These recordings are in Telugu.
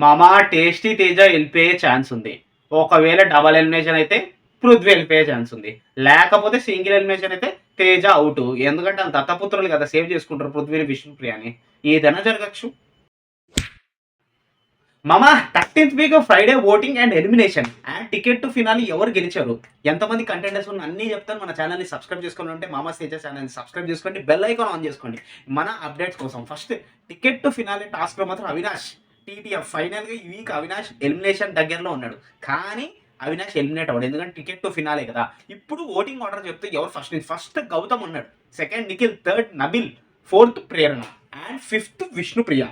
మామా టేస్టీ తేజ వెళ్ళిపోయే ఛాన్స్ ఉంది. ఒకవేళ డబల్ ఎలిమినేషన్ అయితే పృథ్వీ వెళ్ళిపోయే ఛాన్స్ ఉంది. లేకపోతే సింగిల్ ఎలిమినేషన్ అయితే తేజ అవుట్. ఎందుకంటే వాళ్ళు దత్తపుత్రులు కదా, సేవ్ చేసుకుంటారు పృథ్వీని, విష్ణుప్రియని. ఏదైనా జరగచ్చు. మామా 13th week Friday voting and elimination and ticket to finale ఎవరు గెలిచారు, ఎంతమంది కంటెండర్స్ ఉన్న అన్ని చెప్తాను. మన ఛానల్ని సబ్స్క్రైబ్ చేసుకుని ఉంటే మామా తేజ ఛానల్ని సబ్స్క్రైబ్ చేసుకోండి, బెల్ ఐకాన్ ఆన్ చేసుకోండి మన అప్డేట్స్ కోసం. ఫస్ట్ టికెట్ టు ఫినాలి టాస్క్లో మాత్రం అవినాష్ టీటీఎఫ్ ఫైనల్గా ఈ వీక్ అవినాష్ ఎలిమినేషన్ దగ్గరలో ఉన్నాడు. కానీ అవినాష్ ఎలిమినేట్ అవ్వడు, ఎందుకంటే టికెట్ టు ఫినాలే కదా. ఇప్పుడు ఓటింగ్ ఆర్డర్ చెప్తే ఎవరు ఫస్ట్ గౌతమ్ ఉన్నాడు, second Nikhil, third Nabeel, fourth Prerana and fifth Vishnupriya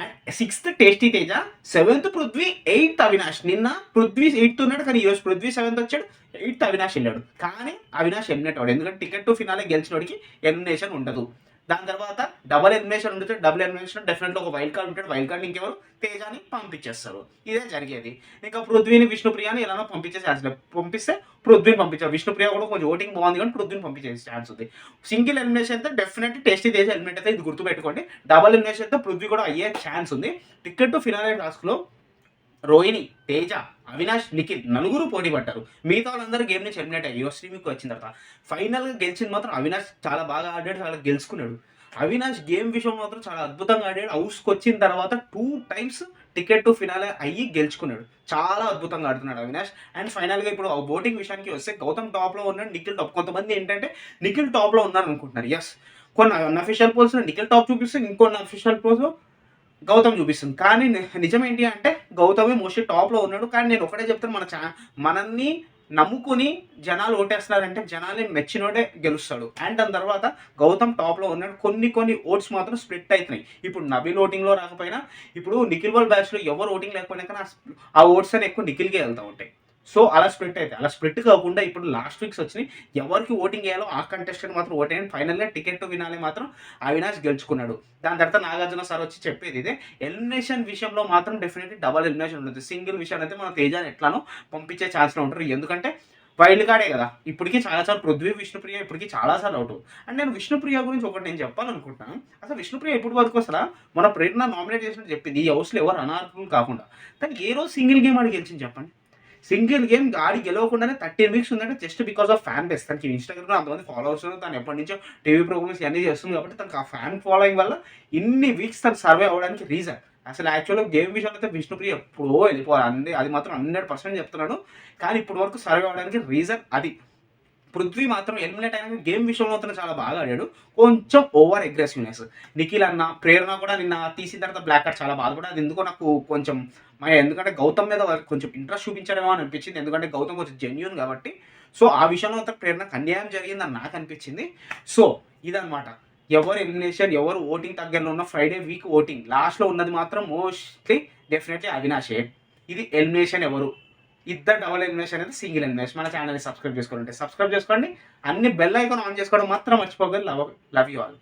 and sixth tasty Teja, seventh Prithvi, eighth Avinash. నిన్న పృథ్వీ 8th ఉన్నాడు, కానీ ఈరోజు పృథ్వీ 7th వచ్చాడు, 8th అవినాష్ వెళ్ళాడు. కానీ అవినాష్ ఎలిమినేట్ అవ్వడు, ఎందుకంటే టికెట్ టు ఫినాలే గెలిచినోడికి ఎలిమినేషన్ ఉండదు. దాని తర్వాత డబల్ ఎలిమినేషన్ ఉంటుంది. డబుల్ ఎలిమినేషన్ డెఫినెట్గా ఒక వైల్డ్ కార్డ్ ఉంటాడు, వైల్డ్ కార్డ్ ఇంకెవరు తేజాని పంపించేస్తారు. ఇదే జరిగేది. ఇంకా పృథ్వీని, విష్ణుప్రియని ఎలానో పంపించే ఛాన్స్ లేదు. పంపిస్తే పృథ్వీని పంపించారు. విష్ణుప్రియ కూడా కొంచెం ఓటింగ్ బాగుంది, కానీ పృథ్వీని పంపించే ఛాన్స్ ఉంది. సింగిల్ ఎలిమినేషన్ అయితే డెఫినెట్ టేస్టీ తేజ ఎలిమినేట్ అయితే, ఇది గుర్తుపెట్టుకోండి. డబల్ ఎలిమినేషన్ అయితే పృథ్వీ కూడా అయ్యే ఛాన్స్ ఉంది. టికెట్ టు ఫినాలే టాస్క్లో రోహిణి, తేజ, అవినాష్, నిఖిల్ నలుగురు పోటీ పడ్డారు. మిగతా వాళ్ళందరూ గేమ్ నుంచి ఎలిమినేట్ అయ్యి శ్రీమికి వచ్చిన తర్వాత ఫైనల్గా గెలిచింది మాత్రం అవినాష్. చాలా బాగా ఆడాడు, చాలా గెలుచుకున్నాడు. అవినాష్ గేమ్ విషయం మాత్రం చాలా అద్భుతంగా ఆడాడు. హౌస్కి వచ్చిన తర్వాత 2 times టికెట్ టు ఫినాలే అయ్యి గెలుచుకున్నాడు. చాలా అద్భుతంగా ఆడుతున్నాడు అవినాష్. అండ్ ఫైనల్గా ఇప్పుడు ఓటింగ్ విషయానికి వస్తే గౌతమ్ టాప్లో ఉన్నాడు, నిఖిల్ టాప్. కొంతమంది ఏంటంటే నిఖిల్ టాప్లో ఉన్నారు అనుకుంటున్నారు. ఎస్, కొన్ని అన్అఫిషియల్ పోల్స్ నిఖిల్ టాప్ చూపిస్తే, ఇంకొన్ని అఫిషియల్ పోల్స్ గౌతమ్ చూపిస్తుంది. కానీ నిజం ఏంటి అంటే గౌతమే మోస్ట్లీ టాప్లో ఉన్నాడు. కానీ నేను ఒకటే చెప్తాను, మనల్ని నమ్ముకుని జనాలు ఓటేస్తున్నారంటే జనాల్ని మెచ్చినోడే గెలుస్తాడు. అండ్ దాని తర్వాత గౌతమ్ టాప్లో ఉన్నాడు. కొన్ని ఓట్స్ మాత్రం స్ప్లిట్ అవుతున్నాయి. ఇప్పుడు నబీల్ ఓటింగ్లో రాకపోయినా, ఇప్పుడు నిఖిల్ వాళ్ళ బ్యాచ్లో ఎవరు ఓటింగ్ లేకపోయినా కానీ ఆ ఓట్స్ అని ఎక్కువ నిఖిల్కే వెళ్తూ ఉంటాయి. సో అలా స్ప్లిట్ అయితే, అలా స్ప్లిట్ కాకుండా ఇప్పుడు లాస్ట్ వీక్స్ వచ్చినాయి, ఎవరికి ఓటింగ్ వేయాలో ఆ కంటెస్టెంట్ మాత్రం ఓట్ అయ్యాను. ఫైనల్గా టికెట్ టు వినాలి మాత్రం అవినాష్ గెలుచుకున్నాడు. దాని తర్వాత నాగార్జున సార్ వచ్చి చెప్పేది ఇదే, ఎలిమినేషన్ విషయంలో మాత్రం డెఫినెట్లీ డబల్ ఎలిమినేషన్ ఉంటుంది. సింగిల్ విషయాన్ని అయితే మన తేజాన్ని ఎట్లానో పంపించే ఛాన్స్లో ఉంటారు. ఎందుకంటే వైల్డ్ కార్డే కదా. ఇప్పటికీ చాలాసార్లు పృథ్వీ, విష్ణుప్రియ ఇప్పటికీ చాలాసార్లు అవుట్. అండ్ నేను విష్ణుప్రియ గురించి ఒకటి నేను చెప్పాలనుకుంటున్నాను. అసలు విష్ణుప్రియ ఎప్పుడు వరకు అసలు మన ప్రేరణ నామినేట్ చేసినట్టు చెప్పింది, ఈ హౌస్లో ఎవరు అనార్హులు కాకుండా. కానీ ఏ రోజు సింగిల్ గేమ్ ఆడి గెలిచింది చెప్పండి. సింగిల్ గేమ్ ఆడి గెలవకుండానే 13 weeks ఉందంటే just because of fan base. తనకి ఇన్స్టాగ్రామ్లో అంతమంది ఫాలోవర్స్ ఉన్నారు, తను ఎప్పటి నుంచో టీవీ ప్రోగ్రామ్స్ అన్నీ చేస్తుంది కాబట్టి తనకు ఆ ఫ్యాన్ ఫాలోయింగ్ వల్ల ఇన్ని వీక్స్ తను సర్వే అవ్వడానికి రీజన్. అసలు యాక్చువల్గా గేమ్ విషయంలో అయితే విష్ణుప్రియ ఎప్పుడో వెళ్ళిపోవాలి, అది మాత్రం 100% చెప్తున్నాడు. కానీ ఇప్పటి వరకు సర్వే అవ్వడానికి రీజన్ అది. పృథ్వీ మాత్రం ఎలిమినేట్ అయినా గేమ్ విషయంలో అతను చాలా బాగా ఆడాడు, కొంచెం ఓవర్ అగ్రెసివ్నెస్. నిఖిల్ అన్న, ప్రేరణ కూడా నిన్న తీసిన తర్వాత బ్లాక్ కార్డ్ చాలా బాధపడి, అది ఎందుకో నాకు కొంచెం ఎందుకంటే గౌతమ్ మీద కొంచెం ఇంట్రెస్ట్ చూపించడమో అని అనిపించింది, ఎందుకంటే గౌతమ్ కొంచెం జెన్యూన్ కాబట్టి. సో ఆ విషయంలో అంతా ప్రేరణకు అన్యాయం జరిగిందని నాకు అనిపించింది. సో ఇదనమాట, ఎవరు ఎలిమినేషన్, ఎవరు ఓటింగ్ దగ్గరలో ఉన్న ఫ్రైడే వీక్ ఓటింగ్ లాస్ట్లో ఉన్నది మాత్రం మోస్ట్లీ డెఫినెట్లీ అవినాషే. ఇది ఎలిమినేషన్ ఎవరు, ఇద్దరు డబల్ ఎలిమినేషన్ అయితే సింగిల్ ఎలిమినేషన్. మన ఛానల్ని సబ్స్క్రైబ్ చేసుకోండి, సబ్స్క్రైబ్ చేసుకోండి, అన్ని బెల్ ఐకాన్ ఆన్ చేసుకోవడం మాత్రం మర్చిపోగలరు. Love you all.